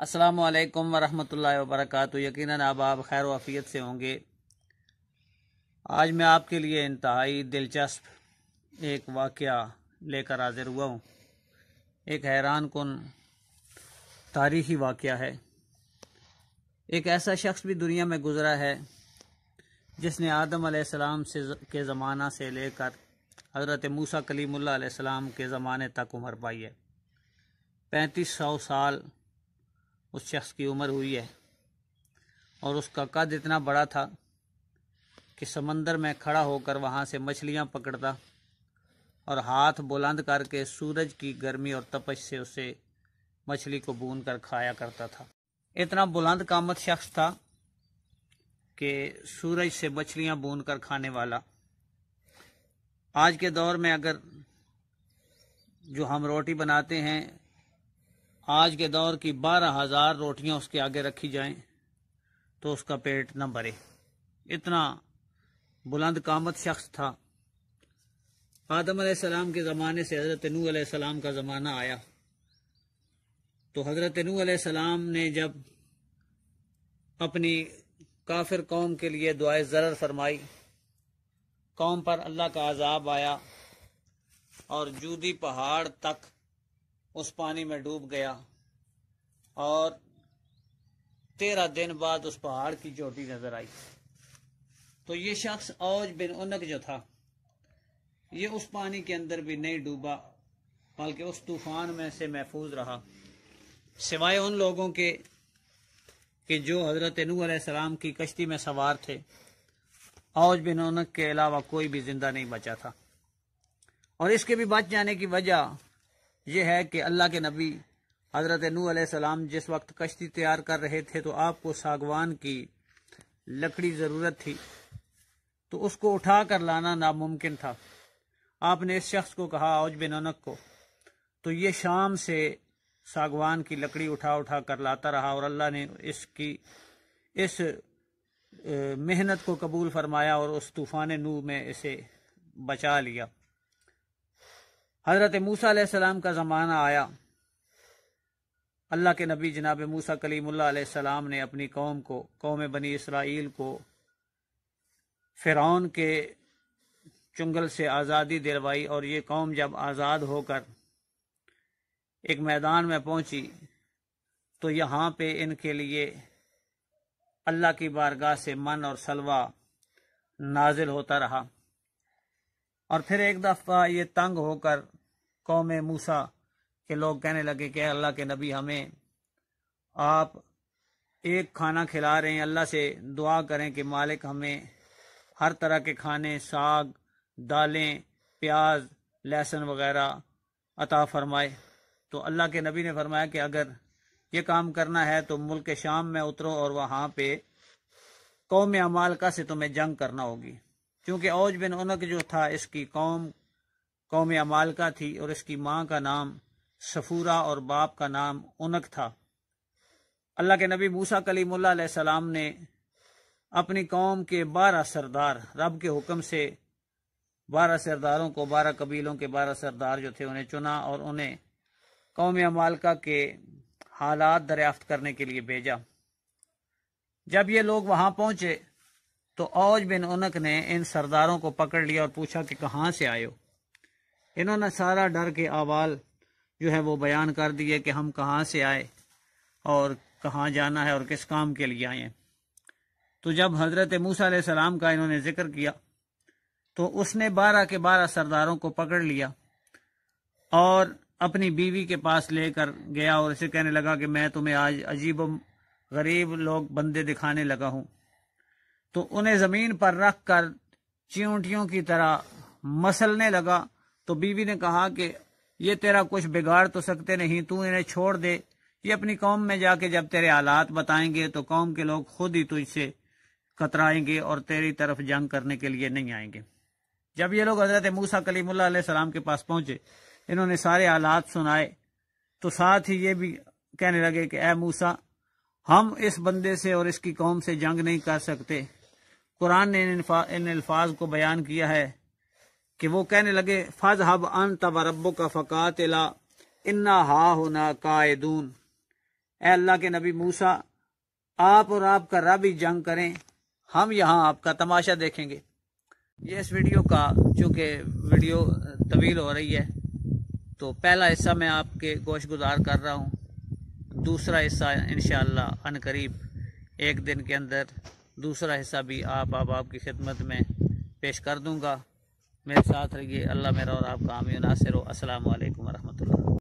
السلام علیکم ورحمۃ اللہ وبرکاتہ۔ یقیناً آپ خیر و عافیت سے ہوں گے۔ آج میں آپ کے لیے انتہائی دلچسپ ایک واقعہ لے کر حاضر ہوا ہوں۔ ایک حیران کن تاریخی واقعہ ہے۔ ایک ایسا شخص بھی دنیا میں گزرا ہے جس نے آدم علیہ السلام کے زمانہ سے لے کر حضرت موسیٰ کلیم اللہ علیہ السلام کے زمانے تک عمر پائی ہے۔ 3500 سال اس شخص کی عمر ہوئی ہے، اور اس کا قد اتنا بڑا تھا کہ سمندر میں کھڑا ہو کر وہاں سے مچھلیاں پکڑتا اور ہاتھ بلند کر کے سورج کی گرمی اور تپش سے اسے مچھلی کو بھون کر کھایا کرتا تھا۔ اتنا بلند قامت شخص تھا کہ سورج سے مچھلیاں بھون کر کھانے والا۔ آج کے دور میں اگر جو ہم روٹی بناتے ہیں، آج کے دور کی 12,000 روٹیاں اس کے آگے رکھی جائیں تو اس کا پیٹ نہ بھرے، اتنا بلند قامت شخص تھا۔ آدم علیہ السلام کے زمانے سے حضرت نوح علیہ السلام کا زمانہ آیا تو حضرت نوح علیہ السلام نے جب اپنی کافر قوم کے لیے دعائے ضرر فرمائی، قوم پر اللہ کا عذاب آیا اور جودی پہاڑ تک اس پانی میں ڈوب گیا، اور 13 دن بعد اس پہاڑ کی چوٹی نظر آئی۔ تو یہ شخص اوج بن عنق جو تھا، یہ اس پانی کے اندر بھی نہیں ڈوبا بلکہ اس طوفان میں سے محفوظ رہا، سوائے ان لوگوں کے کہ جو حضرت نوح علیہ السلام کی کشتی میں سوار تھے۔ اوج بن عنق کے علاوہ کوئی بھی زندہ نہیں بچا تھا، اور اس کے بھی بچ جانے کی وجہ یہ ہے کہ اللہ کے نبی حضرت نوح علیہ السلام جس وقت کشتی تیار کر رہے تھے تو آپ کو ساگوان کی لکڑی ضرورت تھی، تو اس کو اٹھا کر لانا ناممکن تھا۔ آپ نے اس شخص کو کہا، اوج بن عنق کو، تو یہ شام سے ساگوان کی لکڑی اٹھا کر لاتا رہا، اور اللہ نے اس محنت کو قبول فرمایا اور اس طوفان نوح میں اسے بچا لیا۔ حضرت موسیٰ علیہ السلام کا زمانہ آیا۔ اللہ کے نبی جناب موسیٰ کلیم اللہ علیہ السلام نے اپنی قوم بنی اسرائیل کو فرعون کے چنگل سے آزادی دلوائی، اور یہ قوم جب آزاد ہو کر ایک میدان میں پہنچی تو یہاں پہ ان کے لیے اللہ کی بارگاہ سے من اور سلوہ نازل ہوتا رہا، اور پھر ایک دفعہ یہ تنگ ہو کر قوم موسیٰ کے لوگ کہنے لگے کہ اللہ کے نبی، ہمیں آپ ایک کھانا کھلا رہے ہیں، اللہ سے دعا کریں کہ مالک ہمیں ہر طرح کے کھانے، ساگ، دالیں، پیاز، لہسن وغیرہ عطا فرمائے۔ تو اللہ کے نبی نے فرمایا کہ اگر یہ کام کرنا ہے تو ملک شام میں اترو، اور وہاں پہ قوم عمالقہ سے تمہیں جنگ کرنا ہوگی، کیونکہ اوج بن عنق جو تھا اس کی قوم عمالقہ تھی، اور اس کی ماں کا نام صفورہ اور باپ کا نام عنق تھا۔ اللہ کے نبی موسیٰ کلیم اللہ علیہ السلام نے اپنی قوم کے 12 سردار، رب کے حکم سے 12 سرداروں کو، 12 قبیلوں کے 12 سردار جو تھے انہیں چنا، اور انہیں قوم عمالقہ کے حالات دریافت کرنے کے لیے بھیجا۔ جب یہ لوگ وہاں پہنچے تو اوج بن عنق نے ان سرداروں کو پکڑ لیا اور پوچھا کہ کہاں سے آئے ہو۔ انہوں نے سارا ڈر کے احوال جو ہے وہ بیان کر دیے کہ ہم کہاں سے آئے اور کہاں جانا ہے اور کس کام کے لیے آئے ہیں۔ تو جب حضرت موسیٰ علیہ السلام کا انہوں نے ذکر کیا تو اس نے 12 کے 12 سرداروں کو پکڑ لیا اور اپنی بیوی کے پاس لے کر گیا، اور اسے کہنے لگا کہ میں تمہیں آج عجیب و غریب لوگ بندے دکھانے لگا ہوں۔ تو انہیں زمین پر رکھ کر چیونٹیوں کی طرح مسلنے لگا۔ تو بیوی نے کہا کہ یہ تیرا کچھ بگاڑ تو سکتے نہیں، تو انہیں چھوڑ دے، یہ اپنی قوم میں جا کے جب تیرے حالات بتائیں گے تو قوم کے لوگ خود ہی تجھ سے کترائیں گے اور تیری طرف جنگ کرنے کے لیے نہیں آئیں گے۔ جب یہ لوگ حضرت موسیٰ کلیم اللہ علیہ السلام کے پاس پہنچے، انہوں نے سارے حالات سنائے، تو ساتھ ہی یہ بھی کہنے لگے کہ اے موسیٰ، ہم اس بندے سے اور اس کی قوم سے جنگ نہیں کر سکتے۔ قرآن نے ان الفاظ کو بیان کیا ہے کہ وہ کہنے لگے، فَاذْهَبْ أَنْتَ وَرَبُّكَ فَقَاتِلَا إِنَّا هَاهُنَا قَاعِدُونَ، اے اللہ کے نبی موسیٰ، آپ اور آپ کا رب ہی جنگ کریں، ہم یہاں آپ کا تماشا دیکھیں گے۔ یہ اس ویڈیو کا چونکہ ویڈیو طویل ہو رہی ہے تو پہلا حصہ میں آپ کے گوش گزار کر رہا ہوں، دوسرا حصہ انشاءاللہ عنقریب ایک دن کے اندر دوسرا حصہ بھی آپ کی خدمت میں پیش کر دوں گا۔ میرے ساتھ رہیے، اللہ میرا اور آپ کا حامی و ناصر ہو۔ السلام علیکم ورحمۃ اللہ۔